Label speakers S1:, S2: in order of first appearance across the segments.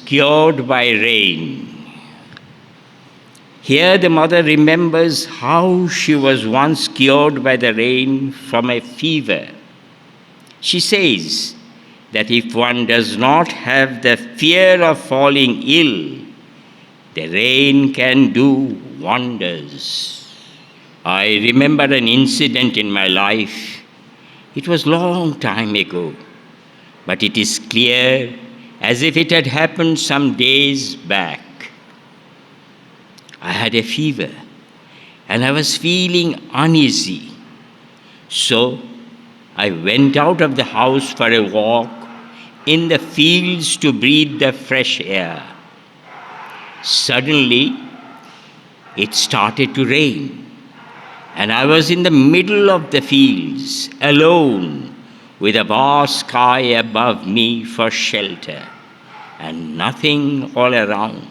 S1: cured by rain. Here the mother remembers how she was once cured by the rain from a fever. She says that if one does not have the fear of falling ill, the rain can do wonders. I remember an incident in my life. It was long time ago, but it is clear as if it had happened some days back. I had a fever and I was feeling uneasy. So I went out of the house for a walk in the fields to breathe the fresh air. Suddenly, it started to rain, and I was in the middle of the fields, alone, with a vast sky above me for shelter, and nothing all around.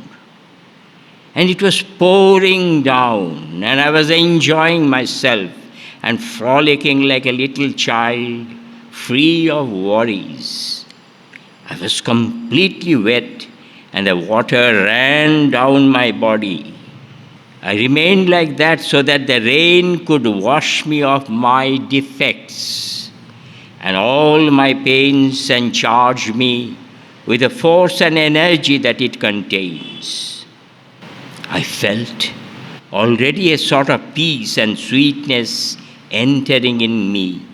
S1: And it was pouring down, and I was enjoying myself and frolicking like a little child, free of worries. I was completely wet, and the water ran down my body. I remained like that so that the rain could wash me of my defects and all my pains and charge me with the force and energy that it contains. I felt already a sort of peace and sweetness entering in me,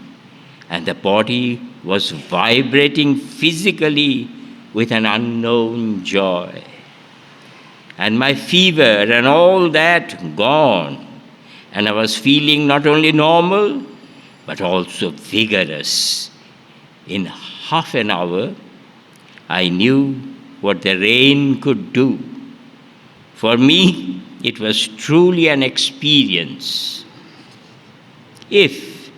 S1: and the body was vibrating physically with an unknown joy. And my fever and all that gone, and I was feeling not only normal, but also vigorous. In half an hour, I knew what the rain could do. For me, it was truly an experience. If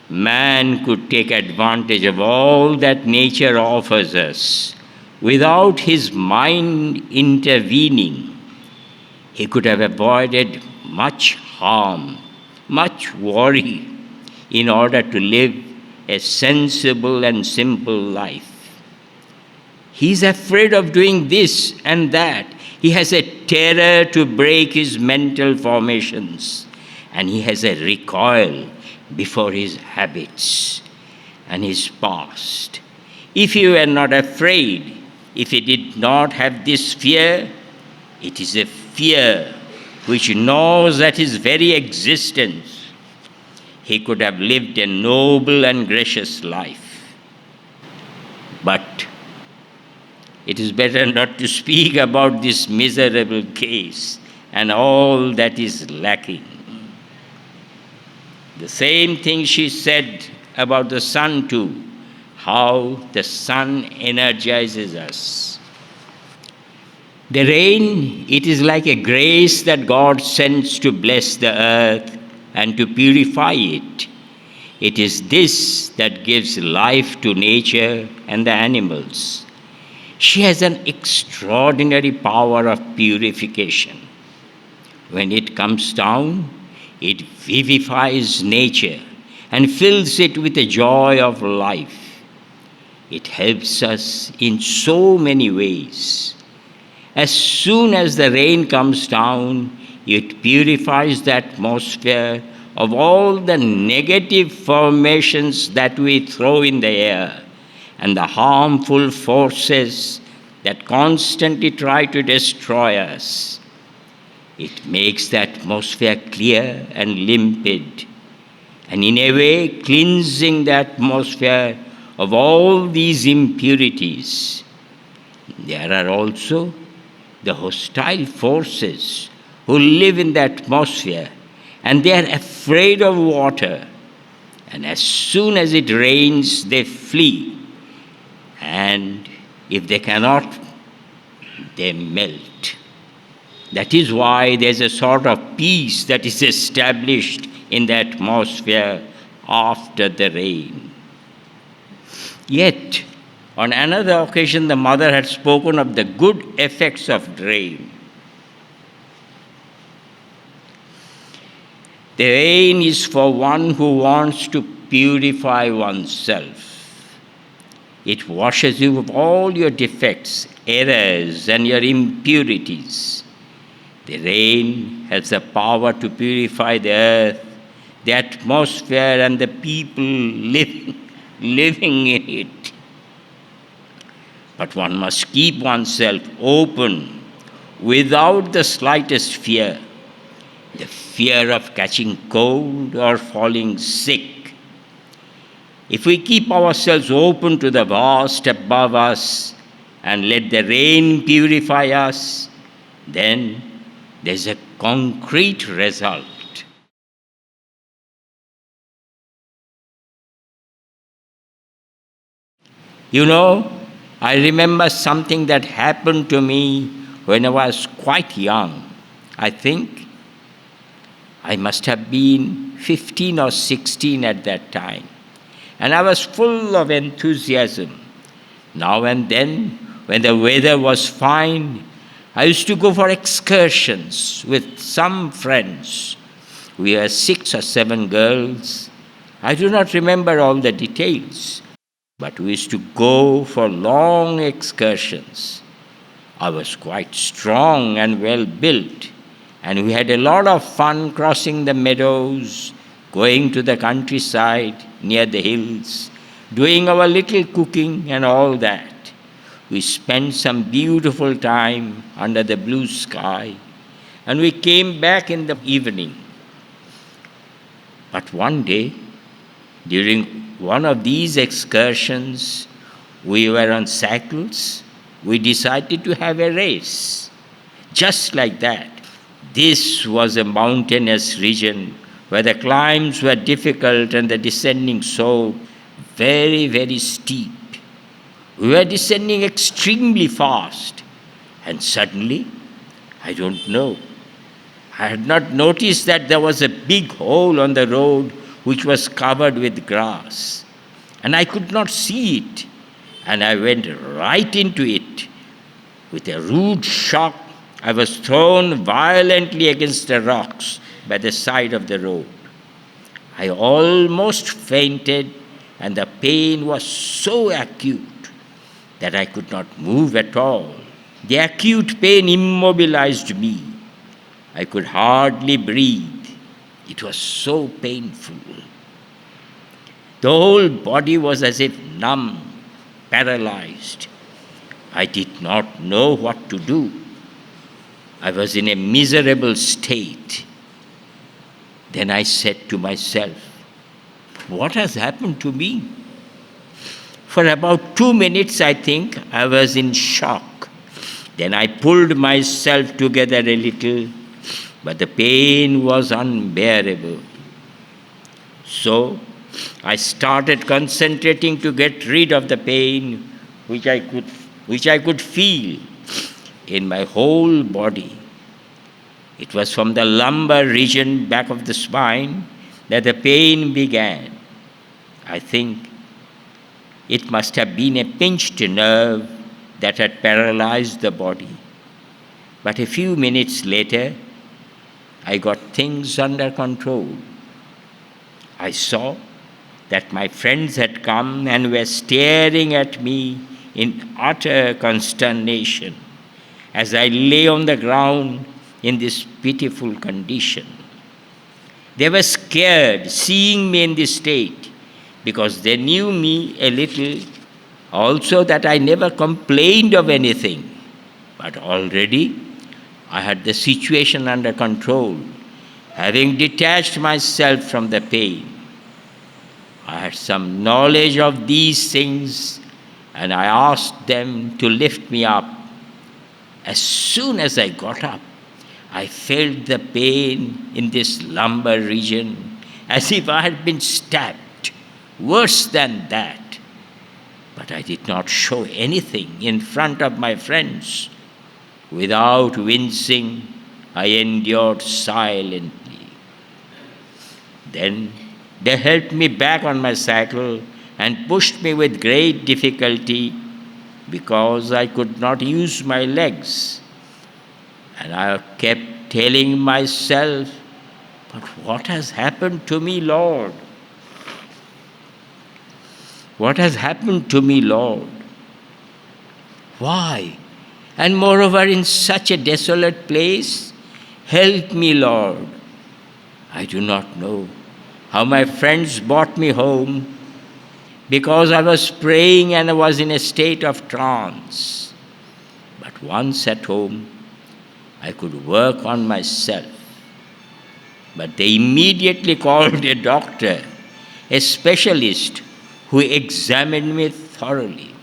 S1: man could take advantage of all that nature offers us without his mind intervening, he could have avoided much harm, much worry, in order to live a sensible and simple life. He's afraid of doing this and that. He has a terror to break his mental formations, and he has a recoil before his habits and his past. If he were not afraid, if he did not have this fear, it is a fear which gnaws at his very existence, he could have lived a noble and gracious life. But it is better not to speak about this miserable case and all that is lacking. The same thing she said about the sun too, how the sun energizes us. The rain, it is like a grace that God sends to bless the earth and to purify it. It is this that gives life to nature and the animals. She has an extraordinary power of purification. When it comes down, it vivifies nature and fills it with the joy of life. It helps us in so many ways. As soon as the rain comes down, it purifies the atmosphere of all the negative formations that we throw in the air and the harmful forces that constantly try to destroy us. It makes the atmosphere clear and limpid, and in a way cleansing the atmosphere of all these impurities. There are also the hostile forces who live in the atmosphere, and they are afraid of water. And as soon as it rains, they flee. And if they cannot, they melt. That is why there's a sort of peace that is established in the atmosphere after the rain. Yet, on another occasion, the mother had spoken of the good effects of rain. The rain is for one who wants to purify oneself. It washes you of all your defects, errors, and your impurities. The rain has the power to purify the earth, the atmosphere, and the people living in it. But one must keep oneself open without the slightest fear, the fear of catching cold or falling sick. If we keep ourselves open to the vast above us and let the rain purify us, then there's a concrete result. You know, I remember something that happened to me when I was quite young. I think I must have been 15 or 16 at that time. And I was full of enthusiasm. Now and then, when the weather was fine, I used to go for excursions with some friends. We were 6 or 7 girls. I do not remember all the details, but we used to go for long excursions. I was quite strong and well built, and we had a lot of fun crossing the meadows, going to the countryside near the hills, doing our little cooking and all that. We spent some beautiful time under the blue sky, and we came back in the evening. But one day, during one of these excursions, we were on cycles. We decided to have a race. Just like that. This was a mountainous region where the climbs were difficult and the descending so very, very steep. We were descending extremely fast, and suddenly, I don't know, I had not noticed that there was a big hole on the road which was covered with grass, and I could not see it, and I went right into it. With a rude shock, I was thrown violently against the rocks by the side of the road. I almost fainted, and the pain was so acute that I could not move at all. The acute pain immobilized me. I could hardly breathe. It was so painful. The whole body was as if numb, paralyzed. I did not know what to do. I was in a miserable state. Then I said to myself, what has happened to me? For about 2 minutes, I think, I was in shock. Then I pulled myself together a little, but the pain was unbearable. So I started concentrating to get rid of the pain which I could feel in my whole body. It was from the lumbar region back of the spine that the pain began. I think it must have been a pinched nerve that had paralyzed the body. But a few minutes later, I got things under control. I saw that my friends had come and were staring at me in utter consternation as I lay on the ground in this pitiful condition. They were scared seeing me in this state because they knew me a little, also that I never complained of anything. But already I had the situation under control, having detached myself from the pain. I had some knowledge of these things, and I asked them to lift me up. As soon as I got up, I felt the pain in this lumbar region as if I had been stabbed, worse than that. But I did not show anything in front of my friends. Without wincing, I endured silently. Then they helped me back on my cycle and pushed me with great difficulty because I could not use my legs. And I kept telling myself, but what has happened to me, Lord? What has happened to me, Lord? Why? And moreover, in such a desolate place, help me, Lord. I do not know how my friends brought me home because I was praying and I was in a state of trance. But once at home, I could work on myself. But they immediately called a doctor, a specialist who examined me thoroughly.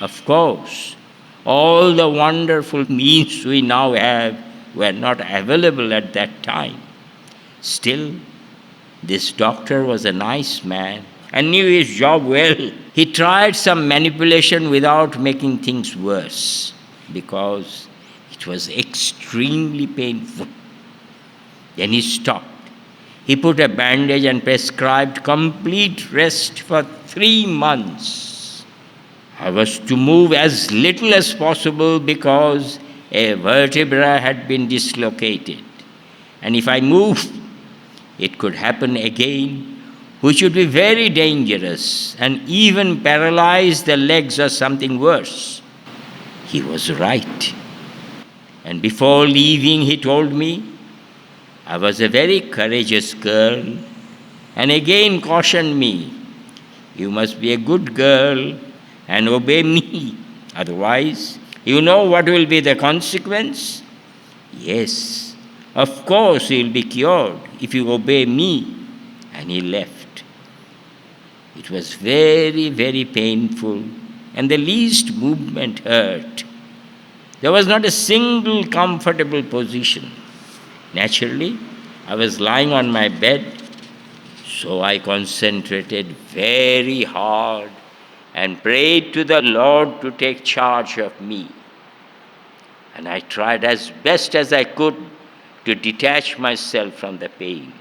S1: Of course, all the wonderful means we now have were not available at that time. Still, this doctor was a nice man and knew his job well. He tried some manipulation without making things worse because it was extremely painful. Then he stopped. He put a bandage and prescribed complete rest for 3 months. I was to move as little as possible because a vertebra had been dislocated. And if I moved, it could happen again, which would be very dangerous and even paralyze the legs or something worse. He was right. And before leaving, he told me I was a very courageous girl and again cautioned me, you must be a good girl and obey me. Otherwise, you know what will be the consequence? Yes, of course you will be cured if you obey me. And he left. It was very, very painful, and the least movement hurt. There was not a single comfortable position. Naturally, I was lying on my bed, so I concentrated very hard and prayed to the Lord to take charge of me. And I tried as best as I could to detach myself from the pain.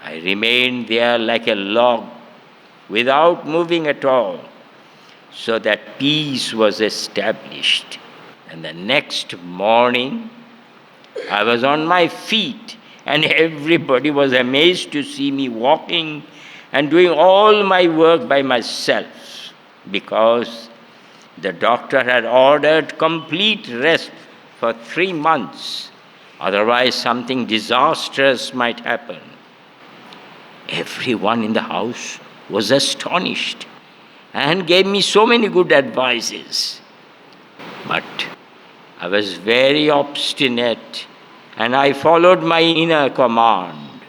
S1: I remained there like a log without moving at all, so that peace was established. And the next morning, I was on my feet, and everybody was amazed to see me walking and doing all my work by myself, because the doctor had ordered complete rest for 3 months. Otherwise, something disastrous might happen. Everyone in the house was astonished and gave me so many good advices. But I was very obstinate and I followed my inner command.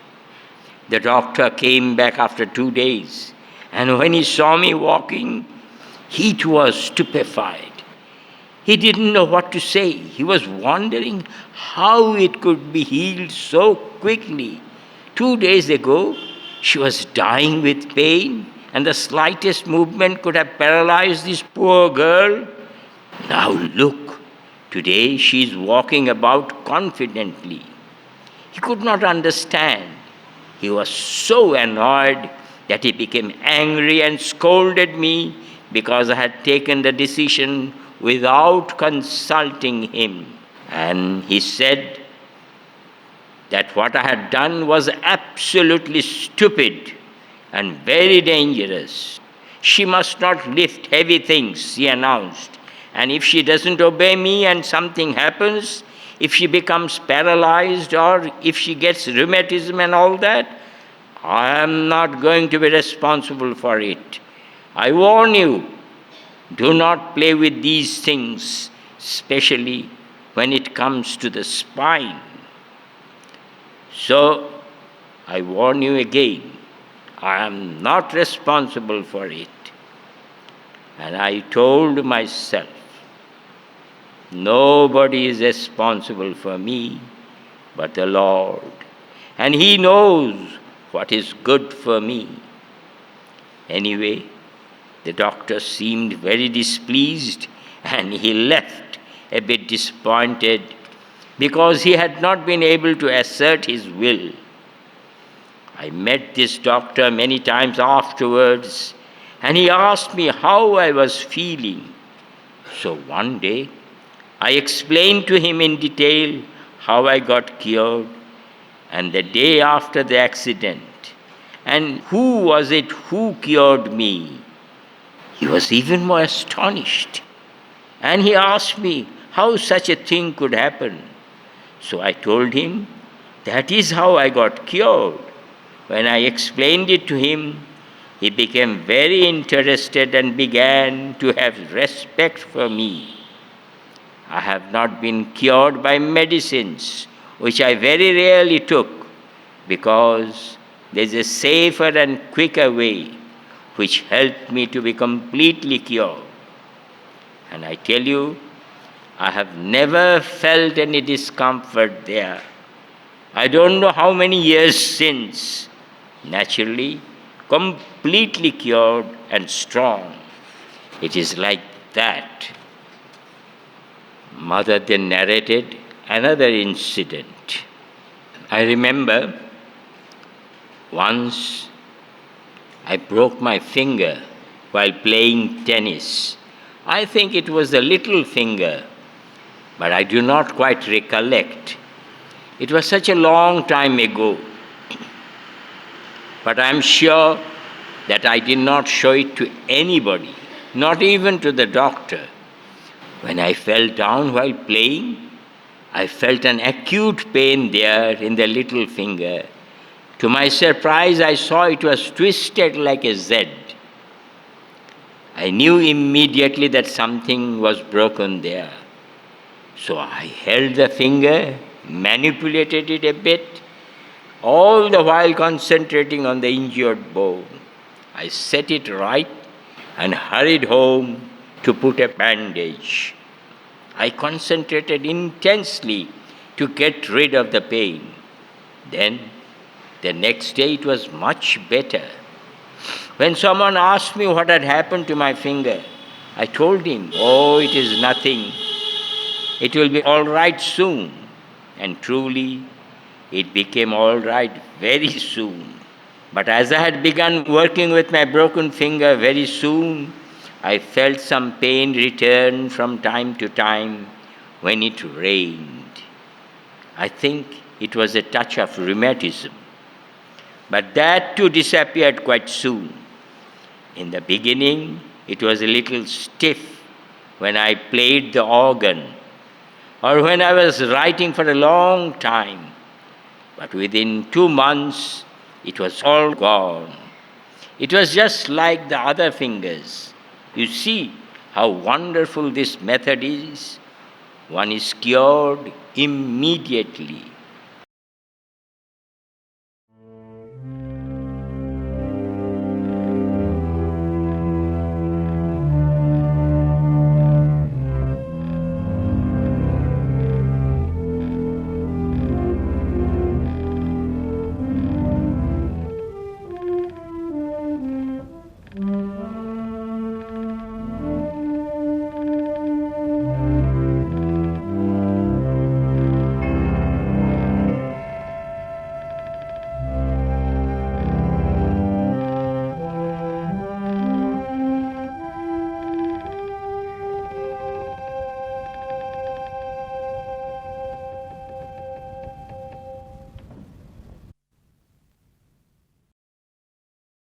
S1: The doctor came back after 2 days, and when he saw me walking, he too was stupefied. He didn't know what to say. He was wondering how it could be healed so quickly. 2 days ago, she was dying with pain, and the slightest movement could have paralyzed this poor girl. Now look, today she is walking about confidently. He could not understand. He was so annoyed that he became angry and scolded me because I had taken the decision without consulting him. And he said that what I had done was absolutely stupid and very dangerous. She must not lift heavy things, he announced. And if she doesn't obey me and something happens, if she becomes paralyzed or if she gets rheumatism and all that, I am not going to be responsible for it. I warn you, do not play with these things, especially when it comes to the spine. So, I warn you again, I am not responsible for it. And I told myself, nobody is responsible for me but the Lord. And He knows what is good for me. Anyway, the doctor seemed very displeased and he left a bit disappointed because he had not been able to assert his will. I met this doctor many times afterwards, and he asked me how I was feeling. So one day, I explained to him in detail how I got cured, and the day after the accident, and who was it who cured me, He was even more astonished. And he asked me how such a thing could happen. So I told him, that is how I got cured. When I explained it to him, he became very interested and began to have respect for me. I have not been cured by medicines, which I very rarely took, because there is a safer and quicker way which helped me to be completely cured. And I tell you, I have never felt any discomfort there. I don't know how many years since, naturally, completely cured and strong. It is like that. Mother then narrated another incident. I remember once I broke my finger while playing tennis. I think it was the little finger, but I do not quite recollect. It was such a long time ago. But I am sure that I did not show it to anybody, not even to the doctor. When I fell down while playing, I felt an acute pain there in the little finger. To my surprise, I saw it was twisted like a Z. I knew immediately that something was broken there. So I held the finger, manipulated it a bit, all the while concentrating on the injured bone. I set it right and hurried home to put a bandage. I concentrated intensely to get rid of the pain. Then, the next day, it was much better. When someone asked me what had happened to my finger, I told him, "Oh, it is nothing. It will be all right soon." And truly, it became all right very soon. But as I had begun working with my broken finger very soon, I felt some pain return from time to time when it rained. I think it was a touch of rheumatism. But that too disappeared quite soon. In the beginning, it was a little stiff when I played the organ or when I was writing for a long time. But within 2 months, it was all gone. It was just like the other fingers. You see how wonderful this method is? One is cured immediately.